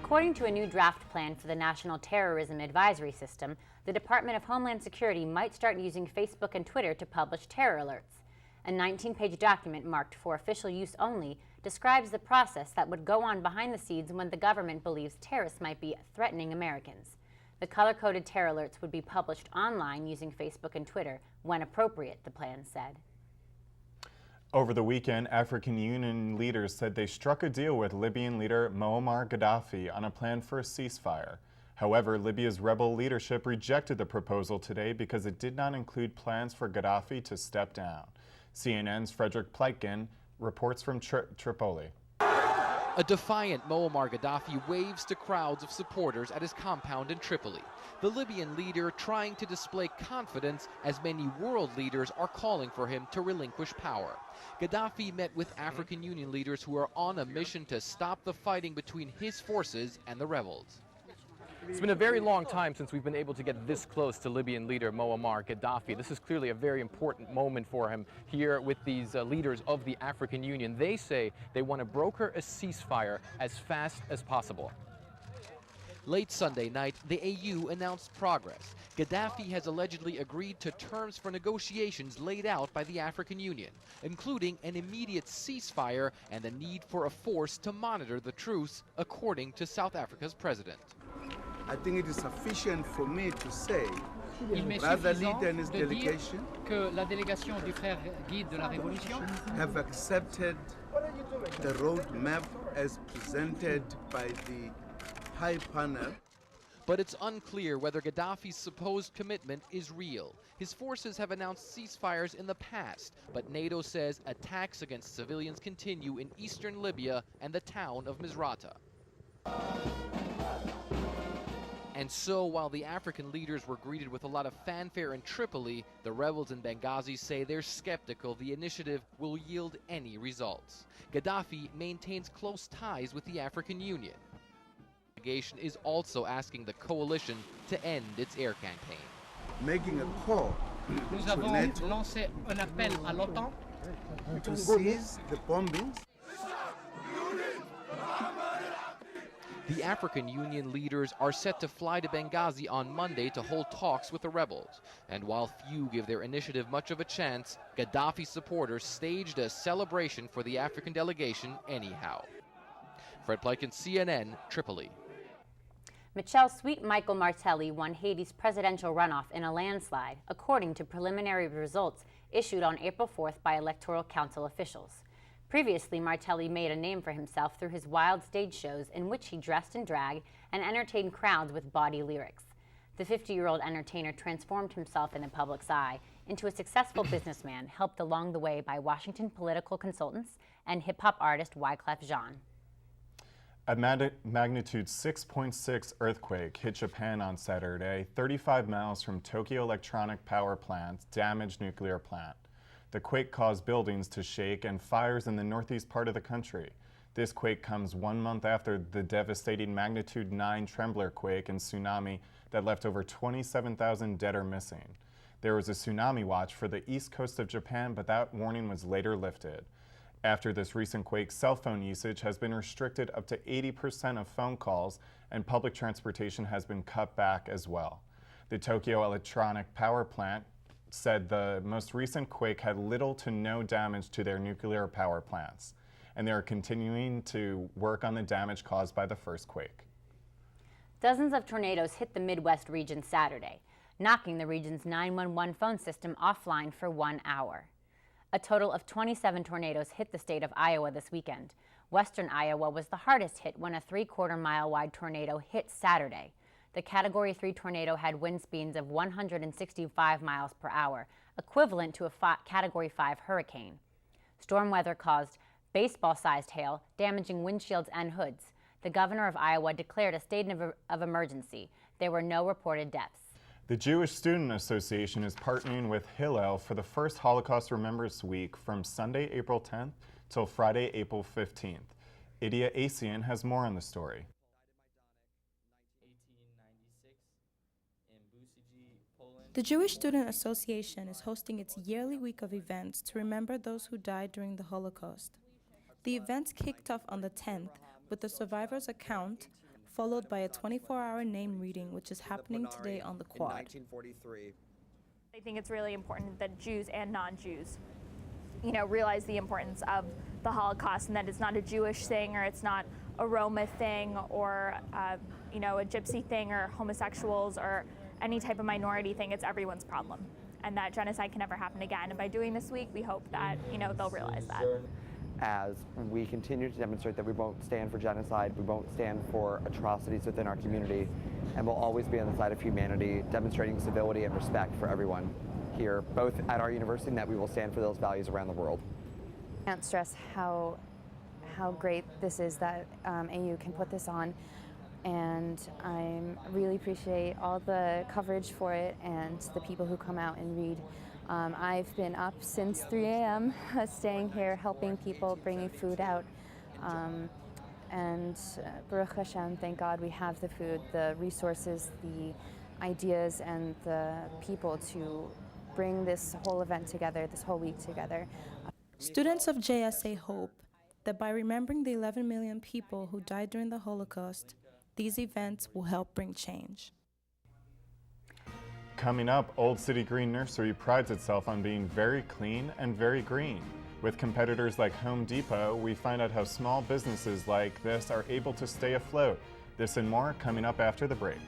According to a new draft plan for the National Terrorism Advisory System, the Department of Homeland Security might start using Facebook and Twitter to publish terror alerts. A 19-page document marked for official use only describes the process that would go on behind the scenes when the government believes terrorists might be threatening Americans. The color-coded terror alerts would be published online using Facebook and Twitter when appropriate, the plan said. Over the weekend, African Union leaders said they struck a deal with Libyan leader Muammar Gaddafi on a plan for a ceasefire. However, Libya's rebel leadership rejected the proposal today because it did not include plans for Gaddafi to step down. CNN's Frederick Pleitgen reports from Tripoli. A defiant Muammar Gaddafi waves to crowds of supporters at his compound in Tripoli. The Libyan leader trying to display confidence as many world leaders are calling for him to relinquish power. Gaddafi met with African Union leaders who are on a mission to stop the fighting between his forces and the rebels. It's been a very long time since we've been able to get this close to Libyan leader Muammar Gaddafi. This is clearly a very important moment for him here with these leaders of the African Union. They say they want to broker a ceasefire as fast as possible. Late Sunday night, the AU announced progress. Gaddafi has allegedly agreed to terms for negotiations laid out by the African Union, including an immediate ceasefire and the need for a force to monitor the truce, according to South Africa's president. I think it is sufficient for me to say Brother Lead and his delegation que la délégation du frère Guide de la Révolution have accepted the roadmap as presented by the High Panel. But it's unclear whether Gaddafi's supposed commitment is real. His forces have announced ceasefires in the past, but NATO says attacks against civilians continue in eastern Libya and the town of Misrata. And so, while the African leaders were greeted with a lot of fanfare in Tripoli, the rebels in Benghazi say they're skeptical the initiative will yield any results. Gaddafi maintains close ties with the African Union. The delegation is also asking the coalition to end its air campaign. Making a call Nous to avons NATO lancé un appel à l'OTAN to cease the bombings. The African Union leaders are set to fly to Benghazi on Monday to hold talks with the rebels. And while few give their initiative much of a chance, Gaddafi supporters staged a celebration for the African delegation anyhow. Fred Pleitgen, CNN, Tripoli. Michelle's sweet Michael Martelly won Haiti's presidential runoff in a landslide, according to preliminary results issued on April 4th by Electoral Council officials. Previously, Martelly made a name for himself through his wild stage shows in which he dressed in drag and entertained crowds with bawdy lyrics. The 50-year-old entertainer transformed himself in the public's eye into a successful businessman, helped along the way by Washington political consultants and hip-hop artist Wyclef Jean. A magnitude 6.6 earthquake hit Japan on Saturday, 35 miles from Tokyo Electronic Power Plant's damaged nuclear plant. The quake caused buildings to shake and fires in the northeast part of the country. This quake comes 1 month after the devastating magnitude 9 Trembler quake and tsunami that left over 27,000 dead or missing. There was a tsunami watch for the east coast of Japan, but that warning was later lifted. After this recent quake, cell phone usage has been restricted up to 80% of phone calls, and public transportation has been cut back as well. The Tokyo Electronic Power Plant said the most recent quake had little to no damage to their nuclear power plants, and they are continuing to work on the damage caused by the first quake. Dozens of tornadoes hit the Midwest region Saturday, knocking the region's 911 phone system offline for 1 hour. A total of 27 tornadoes hit the state of Iowa this weekend. Western Iowa was the hardest hit when a 3/4-mile wide tornado hit Saturday. The Category 3 tornado had wind speeds of 165 miles per hour, equivalent to a Category 5 hurricane. Storm weather caused baseball-sized hail, damaging windshields and hoods. The governor of Iowa declared a state of emergency. There were no reported deaths. The Jewish Student Association is partnering with Hillel for the first Holocaust Remembrance Week from Sunday, April 10th till Friday, April 15th. Idia Asian has more on the story. The Jewish Student Association is hosting its yearly week of events to remember those who died during the Holocaust. The events kicked off on the 10th with the survivors' account, followed by a 24-hour name reading, which is happening today on the Quad. 1943. I think it's really important that Jews and non-Jews, realize the importance of the Holocaust and that it's not a Jewish thing or it's not a Roma thing or, a gypsy thing or homosexuals or any type of minority thing. It's everyone's problem. And that genocide can never happen again. And by doing this week, we hope that, they'll realize that. As we continue to demonstrate that we won't stand for genocide, we won't stand for atrocities within our community, and we'll always be on the side of humanity, demonstrating civility and respect for everyone here, both at our university and that we will stand for those values around the world. Can't stress how great this is that AU can put this on, and I really appreciate all the coverage for it and the people who come out and read. I've been up since 3 a.m. staying here, helping people, bringing food out, and Baruch Hashem, thank God we have the food, the resources, the ideas, and the people to bring this whole event together, this whole week together. Students of JSA hope that by remembering the 11 million people who died during the Holocaust, these events will help bring change. Coming up, Old City Green Nursery prides itself on being very clean and very green. With competitors like Home Depot, we find out how small businesses like this are able to stay afloat. This and more coming up after the break.